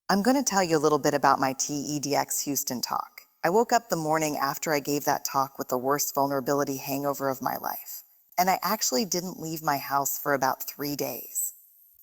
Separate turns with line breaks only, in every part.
I'm going to tell you a little bit about my TEDx Houston talk. I woke up the morning after I gave that talk with the worst vulnerability hangover of my life. And I actually didn't leave my house for about 3 days.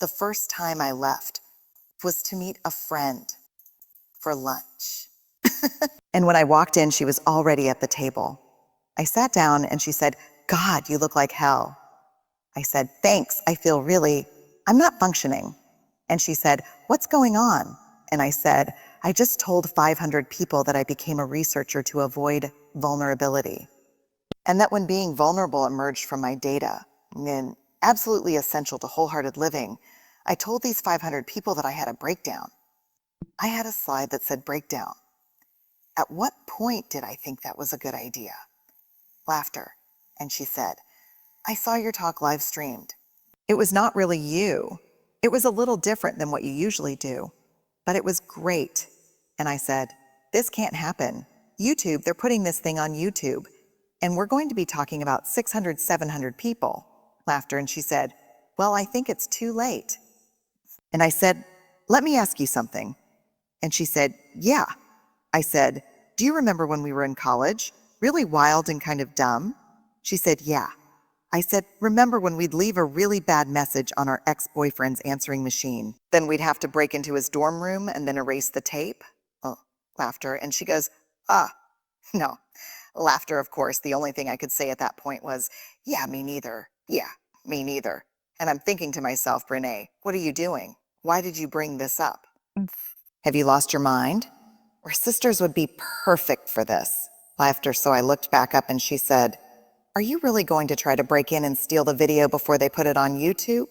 The first time I left was to meet a friend for lunch. And when I walked in, she was already at the table. I sat down and she said, "God, you look like hell." I said, "Thanks, I'm not functioning." And she said, "What's going on?" And I said, "I just told 500 people that I became a researcher to avoid vulnerability. And that when being vulnerable emerged from my data, and absolutely essential to wholehearted living, I told these 500 people that I had a breakdown." I had a slide that said breakdown. At what point did I think that was a good idea? Laughter. And she said, "I saw your talk live streamed. It was not really you. It was a little different than what you usually do, but it was great." And I said, "This can't happen. YouTube, they're putting this thing on YouTube, and we're going to be talking about 600, 700 people. Laughter. And she said, "Well, I think it's too late." And I said, "Let me ask you something." And she said, "Yeah." I said, "Do you remember when we were in college? Really wild and kind of dumb?" She said, "Yeah." I said, "Remember when we'd leave a really bad message on our ex-boyfriend's answering machine? Then we'd have to break into his dorm room and then erase the tape?" Oh, laughter. And she goes, No. Laughter, of course. The only thing I could say at that point was, "Yeah, me neither. Yeah, me neither." And I'm thinking to myself, "Brene, what are you doing? Why did you bring this up? Have you lost your mind? Our sisters would be perfect for this." Laughter. So I looked back up and she said, "Are you really going to try to break in and steal the video before they put it on YouTube?"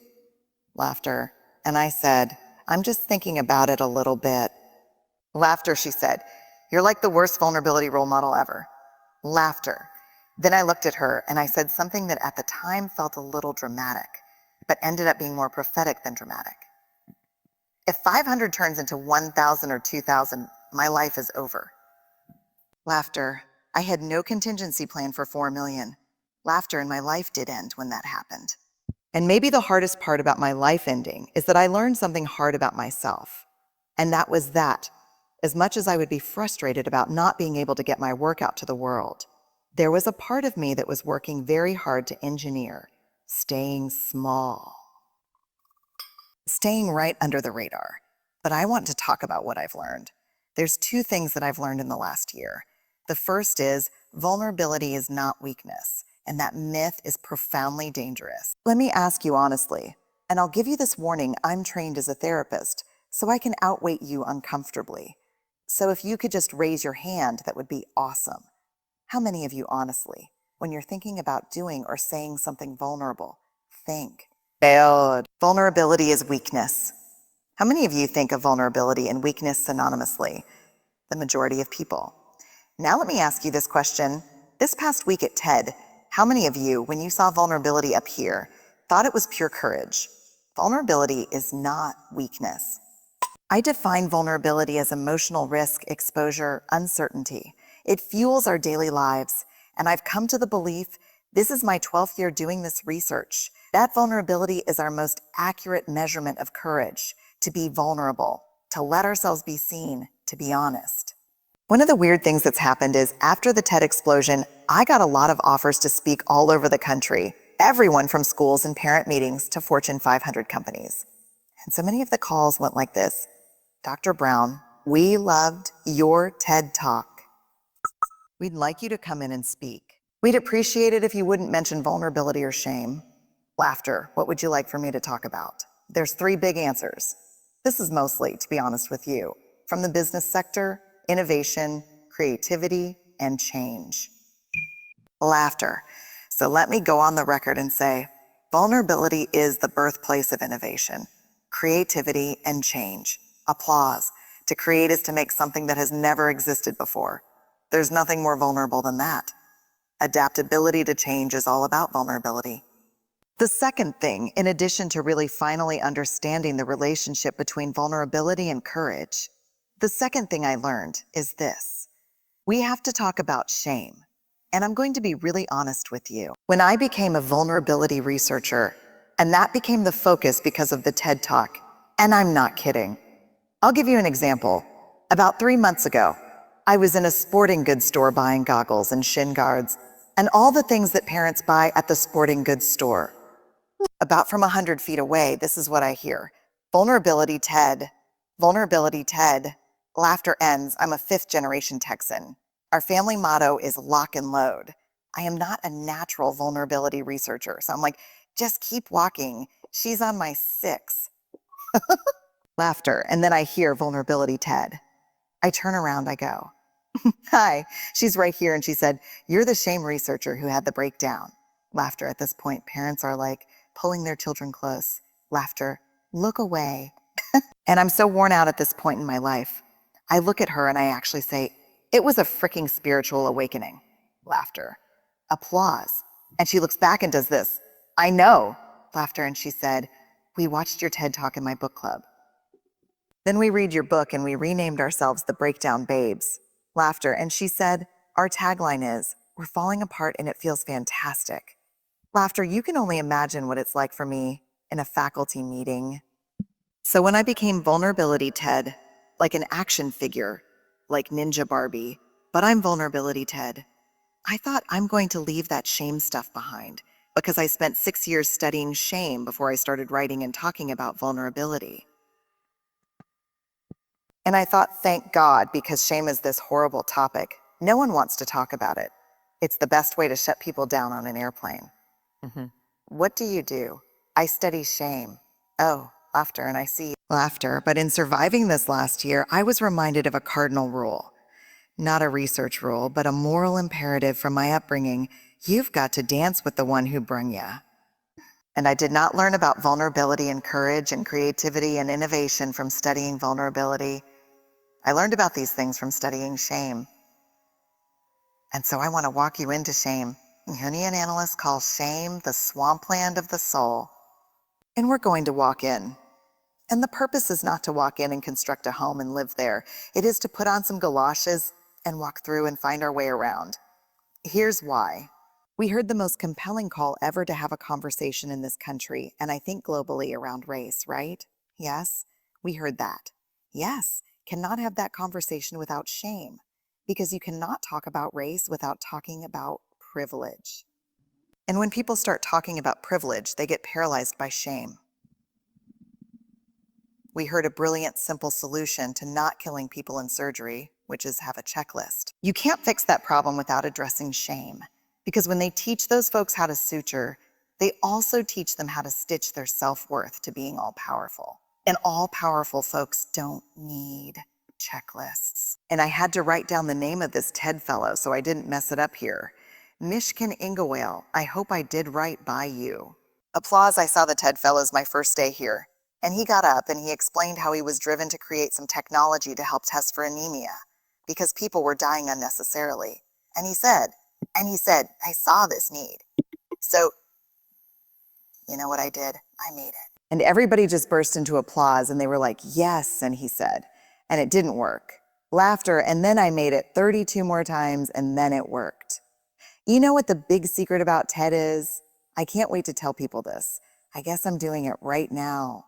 Laughter. And I said, "I'm just thinking about it a little bit." Laughter. She said, "You're like the worst vulnerability role model ever." Laughter. Then I looked at her and I said something that at the time felt a little dramatic, but ended up being more prophetic than dramatic. If 500 turns into 1,000 or 2,000, my life is over. Laughter. I had no contingency plan for 4 million. Laughter. And my life did end when that happened. And maybe the hardest part about my life ending is that I learned something hard about myself. And that was that, as much as I would be frustrated about not being able to get my work out to the world, there was a part of me that was working very hard to engineer, staying small, staying right under the radar. But I want to talk about what I've learned. There's 2 things that I've learned in the last year. The first is vulnerability is not weakness, and that myth is profoundly dangerous. Let me ask you honestly, and I'll give you this warning, I'm trained as a therapist, so I can outweight you uncomfortably. So if you could just raise your hand, that would be awesome. How many of you honestly, when you're thinking about doing or saying something vulnerable, think, bad. Vulnerability is weakness. How many of you think of vulnerability and weakness synonymously? The majority of people. Now let me ask you this question. This past week at TED, how many of you, when you saw vulnerability up here, thought it was pure courage? Vulnerability is not weakness. I define vulnerability as emotional risk, exposure, uncertainty. It fuels our daily lives, and I've come to the belief, this is my 12th year doing this research, that vulnerability is our most accurate measurement of courage, to be vulnerable, to let ourselves be seen, to be honest. One of the weird things that's happened is after the TED explosion, I got a lot of offers to speak all over the country, everyone from schools and parent meetings to Fortune 500 companies. And so many of the calls went like this: "Dr. Brown, we loved your TED Talk. We'd like you to come in and speak. We'd appreciate it if you wouldn't mention vulnerability or shame." Laughter. What would you like for me to talk about? There's 3 big answers. This is mostly, to be honest with you, from the business sector, innovation, creativity, and change. Laughter. So let me go on the record and say, vulnerability is the birthplace of innovation, creativity, and change. Applause. To create is to make something that has never existed before. There's nothing more vulnerable than that. Adaptability to change is all about vulnerability. The second thing, in addition to really finally understanding the relationship between vulnerability and courage, the second thing I learned is this. We have to talk about shame. And I'm going to be really honest with you. When I became a vulnerability researcher, and that became the focus because of the TED Talk, and I'm not kidding, I'll give you an example. About 3 months ago, I was in a sporting goods store buying goggles and shin guards and all the things that parents buy at the sporting goods store. About from 100 feet away, this is what I hear. Vulnerability, Ted. Vulnerability, Ted. Laughter ends. I'm a fifth-generation Texan. Our family motto is lock and load. I am not a natural vulnerability researcher, so I'm like, just keep walking. She's on my six. Laughter, and then I hear vulnerability, Ted. I turn around, I go, hi, she's right here, and she said, you're the shame researcher who had the breakdown. Laughter. At this point, parents are like pulling their children close. Laughter. Look away. And I'm so worn out at this point in my life. I look at her and I actually say, it was a freaking spiritual awakening. Laughter. Applause. And she looks back and does this. I know. Laughter. And she said, we watched your TED Talk in my book club. Then we read your book and we renamed ourselves the Breakdown Babes. Laughter. And she said, our tagline is, we're falling apart and it feels fantastic. Laughter. You can only imagine what it's like for me in a faculty meeting. So when I became Vulnerability Ted, like an action figure, like Ninja Barbie, but I'm Vulnerability Ted, I thought I'm going to leave that shame stuff behind because I spent 6 years studying shame before I started writing and talking about vulnerability. And I thought, thank God, because shame is this horrible topic. No one wants to talk about it. It's the best way to shut people down on an airplane. What do you do? I study shame. Oh, laughter, and I see laughter. But in surviving this last year, I was reminded of a cardinal rule. Not a research rule, but a moral imperative from my upbringing. You've got to dance with the one who brung ya. And I did not learn about vulnerability and courage and creativity and innovation from studying vulnerability. I learned about these things from studying shame. And so I want to walk you into shame. Jungian analysts call shame the swampland of the soul. And we're going to walk in. And the purpose is not to walk in and construct a home and live there. It is to put on some galoshes and walk through and find our way around. Here's why. We heard the most compelling call ever to have a conversation in this country, and I think globally, around race, right? Yes, we heard that. Yes, cannot have that conversation without shame, because you cannot talk about race without talking about privilege. And when people start talking about privilege, they get paralyzed by shame. We heard a brilliant, simple solution to not killing people in surgery, which is have a checklist. You can't fix that problem without addressing shame, because when they teach those folks how to suture, they also teach them how to stitch their self-worth to being all-powerful. And all-powerful folks don't need checklists. And I had to write down the name of this TED fellow so I didn't mess it up here. Mishkin Ingawale, I hope I did right by you. Applause. I saw the TED fellows my first day here. And he got up and he explained how he was driven to create some technology to help test for anemia because people were dying unnecessarily. And he said, I saw this need. So, you know what I did? I made it. And everybody just burst into applause and they were like, yes, and he said, and it didn't work. Laughter, and then I made it 32 more times and then it worked. You know what the big secret about TED is? I can't wait to tell people this. I guess I'm doing it right now.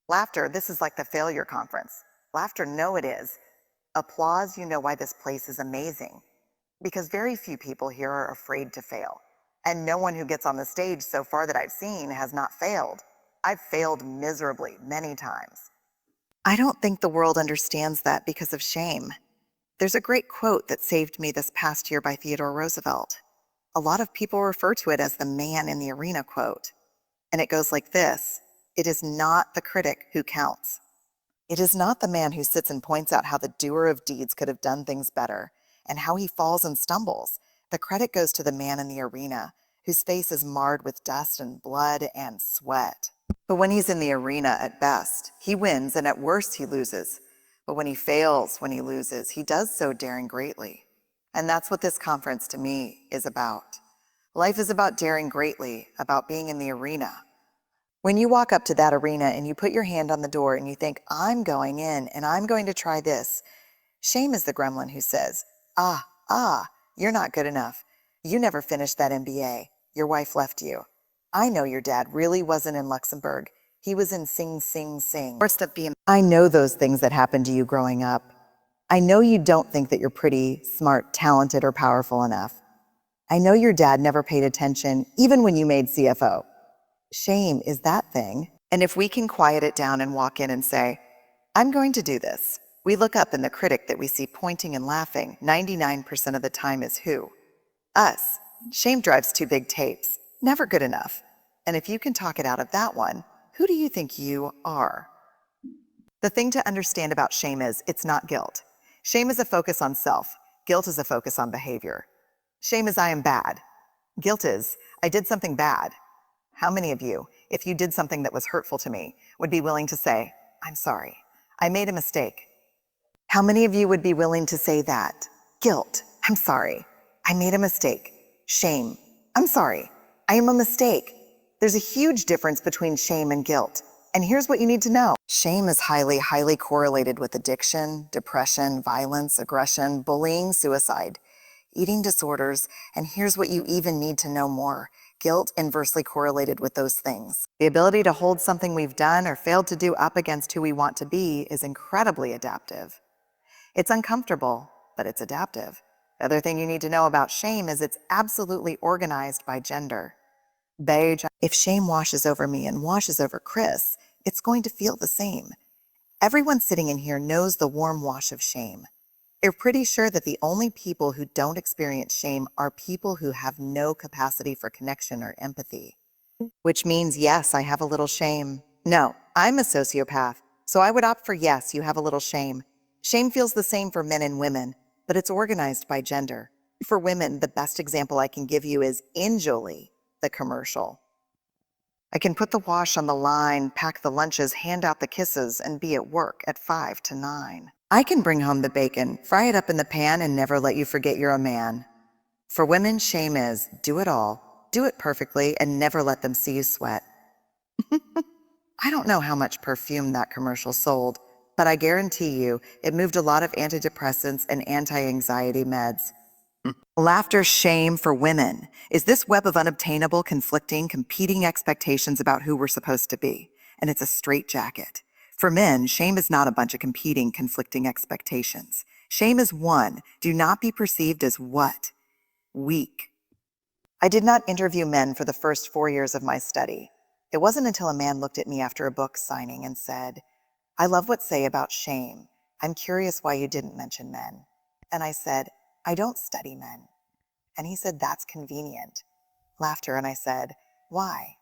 Laughter, this is like the failure conference. Laughter, no it is. Applause, you know why this place is amazing. Because very few people here are afraid to fail. And no one who gets on the stage so far that I've seen has not failed. I've failed miserably many times. I don't think the world understands that because of shame. There's a great quote that saved me this past year by Theodore Roosevelt. A lot of people refer to it as the man in the arena quote. And it goes like this. It is not the critic who counts. It is not the man who sits and points out how the doer of deeds could have done things better and how he falls and stumbles. The credit goes to the man in the arena whose face is marred with dust and blood and sweat. But when he's in the arena at best, he wins and at worst he loses. But when he fails, when he loses, he does so daring greatly. And that's what this conference to me is about. Life is about daring greatly, about being in the arena. When you walk up to that arena and you put your hand on the door and you think, I'm going in and I'm going to try this, shame is the gremlin who says, you're not good enough. You never finished that MBA. Your wife left you. I know your dad really wasn't in Luxembourg. He was in Sing Sing Sing. Worst of being. I know those things that happened to you growing up. I know you don't think that you're pretty, smart, talented, or powerful enough. I know your dad never paid attention, even when you made CFO. Shame is that thing. And if we can quiet it down and walk in and say, I'm going to do this, we look up and the critic that we see pointing and laughing 99% of the time is who? Us. Shame drives two big tapes. Never good enough. And if you can talk it out of that one, who do you think you are? The thing to understand about shame is it's not guilt. Shame is a focus on self. Guilt is a focus on behavior. Shame is I am bad. Guilt is I did something bad. How many of you, if you did something that was hurtful to me, would be willing to say, I'm sorry, I made a mistake? How many of you would be willing to say that? Guilt, I'm sorry, I made a mistake. Shame, I'm sorry, I am a mistake. There's a huge difference between shame and guilt. And here's what you need to know. Shame is highly, highly correlated with addiction, depression, violence, aggression, bullying, suicide, eating disorders, and here's what you even need to know more. Guilt inversely correlated with those things. The ability to hold something we've done or failed to do up against who we want to be is incredibly adaptive. It's uncomfortable, but it's adaptive. The other thing you need to know about shame is it's absolutely organized by gender. Beige. If shame washes over me and washes over Chris, it's going to feel the same. Everyone sitting in here knows the warm wash of shame. You're pretty sure that the only people who don't experience shame are people who have no capacity for connection or empathy. Which means, yes, I have a little shame. No, I'm a sociopath, so I would opt for yes, you have a little shame. Shame feels the same for men and women, but it's organized by gender. For women, the best example I can give you is in Jolie, the commercial. I can put the wash on the line, pack the lunches, hand out the kisses, and be at work at 5 to 9. I can bring home the bacon, fry it up in the pan, and never let you forget you're a man. For women, shame is do it all, do it perfectly, and never let them see you sweat. I don't know how much perfume that commercial sold, but I guarantee you it moved a lot of antidepressants and anti-anxiety meds. Laughter shame for women is this web of unobtainable, conflicting, competing expectations about who we're supposed to be, and it's a straitjacket. For men, shame is not a bunch of competing, conflicting expectations. Shame is one, do not be perceived as what? Weak. I did not interview men for the first 4 years of my study. It wasn't until a man looked at me after a book signing and said, I love what say about shame. I'm curious why you didn't mention men. And I said, I don't study men. And he said, that's convenient. Laughter, and I said, why?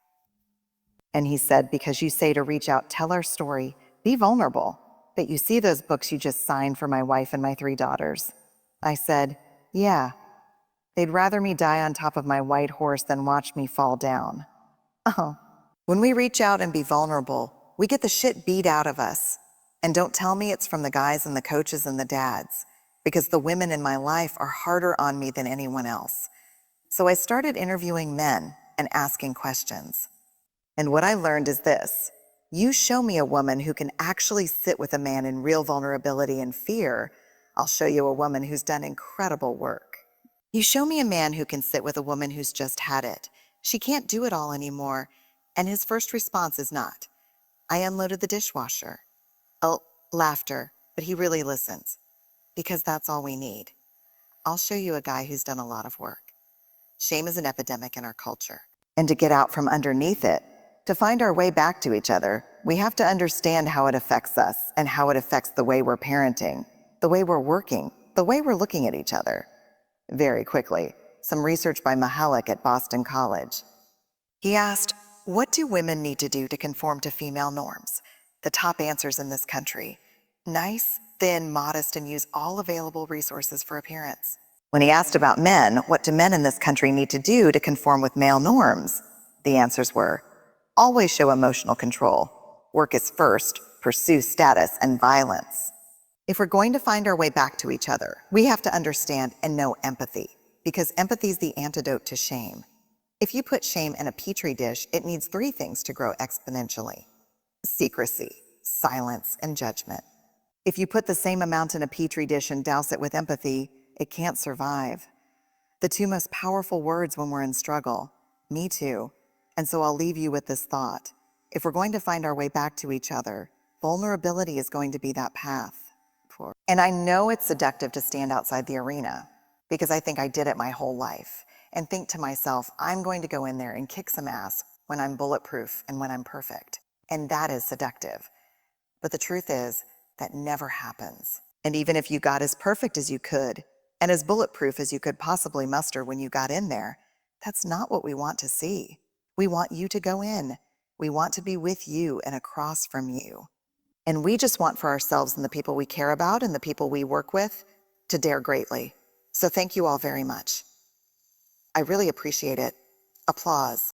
And he said, because you say to reach out, tell our story, be vulnerable. But you see those books you just signed for my wife and my 3 daughters. I said, yeah. They'd rather me die on top of my white horse than watch me fall down. Oh. When we reach out and be vulnerable, we get the shit beat out of us. And don't tell me it's from the guys and the coaches and the dads, because the women in my life are harder on me than anyone else. So I started interviewing men and asking questions. And what I learned is this. You show me a woman who can actually sit with a man in real vulnerability and fear, I'll show you a woman who's done incredible work. You show me a man who can sit with a woman who's just had it. She can't do it all anymore. And his first response is not, I unloaded the dishwasher. Oh, laughter, but he really listens. Because that's all we need. I'll show you a guy who's done a lot of work. Shame is an epidemic in our culture. And to get out from underneath it, to find our way back to each other, we have to understand how it affects us and how it affects the way we're parenting, the way we're working, the way we're looking at each other. Very quickly, some research by Mahalik at Boston College. He asked, what do women need to do to conform to female norms? The top answers in this country: nice, thin, modest, and use all available resources for appearance. When he asked about men, what do men in this country need to do to conform with male norms? The answers were, always show emotional control. Work is first, pursue status and violence. If we're going to find our way back to each other, we have to understand and know empathy, because empathy is the antidote to shame. If you put shame in a petri dish, it needs 3 things to grow exponentially: secrecy, silence, and judgment. If you put the same amount in a petri dish and douse it with empathy, it can't survive. The 2 most powerful words when we're in struggle: me too. And so I'll leave you with this thought. If we're going to find our way back to each other, vulnerability is going to be that path. And I know it's seductive to stand outside the arena because I think I did it my whole life and think to myself, I'm going to go in there and kick some ass when I'm bulletproof and when I'm perfect. And that is seductive. But the truth is, that never happens. And even if you got as perfect as you could and as bulletproof as you could possibly muster when you got in there, that's not what we want to see. We want you to go in. We want to be with you and across from you. And we just want for ourselves and the people we care about and the people we work with to dare greatly. So thank you all very much. I really appreciate it. Applause.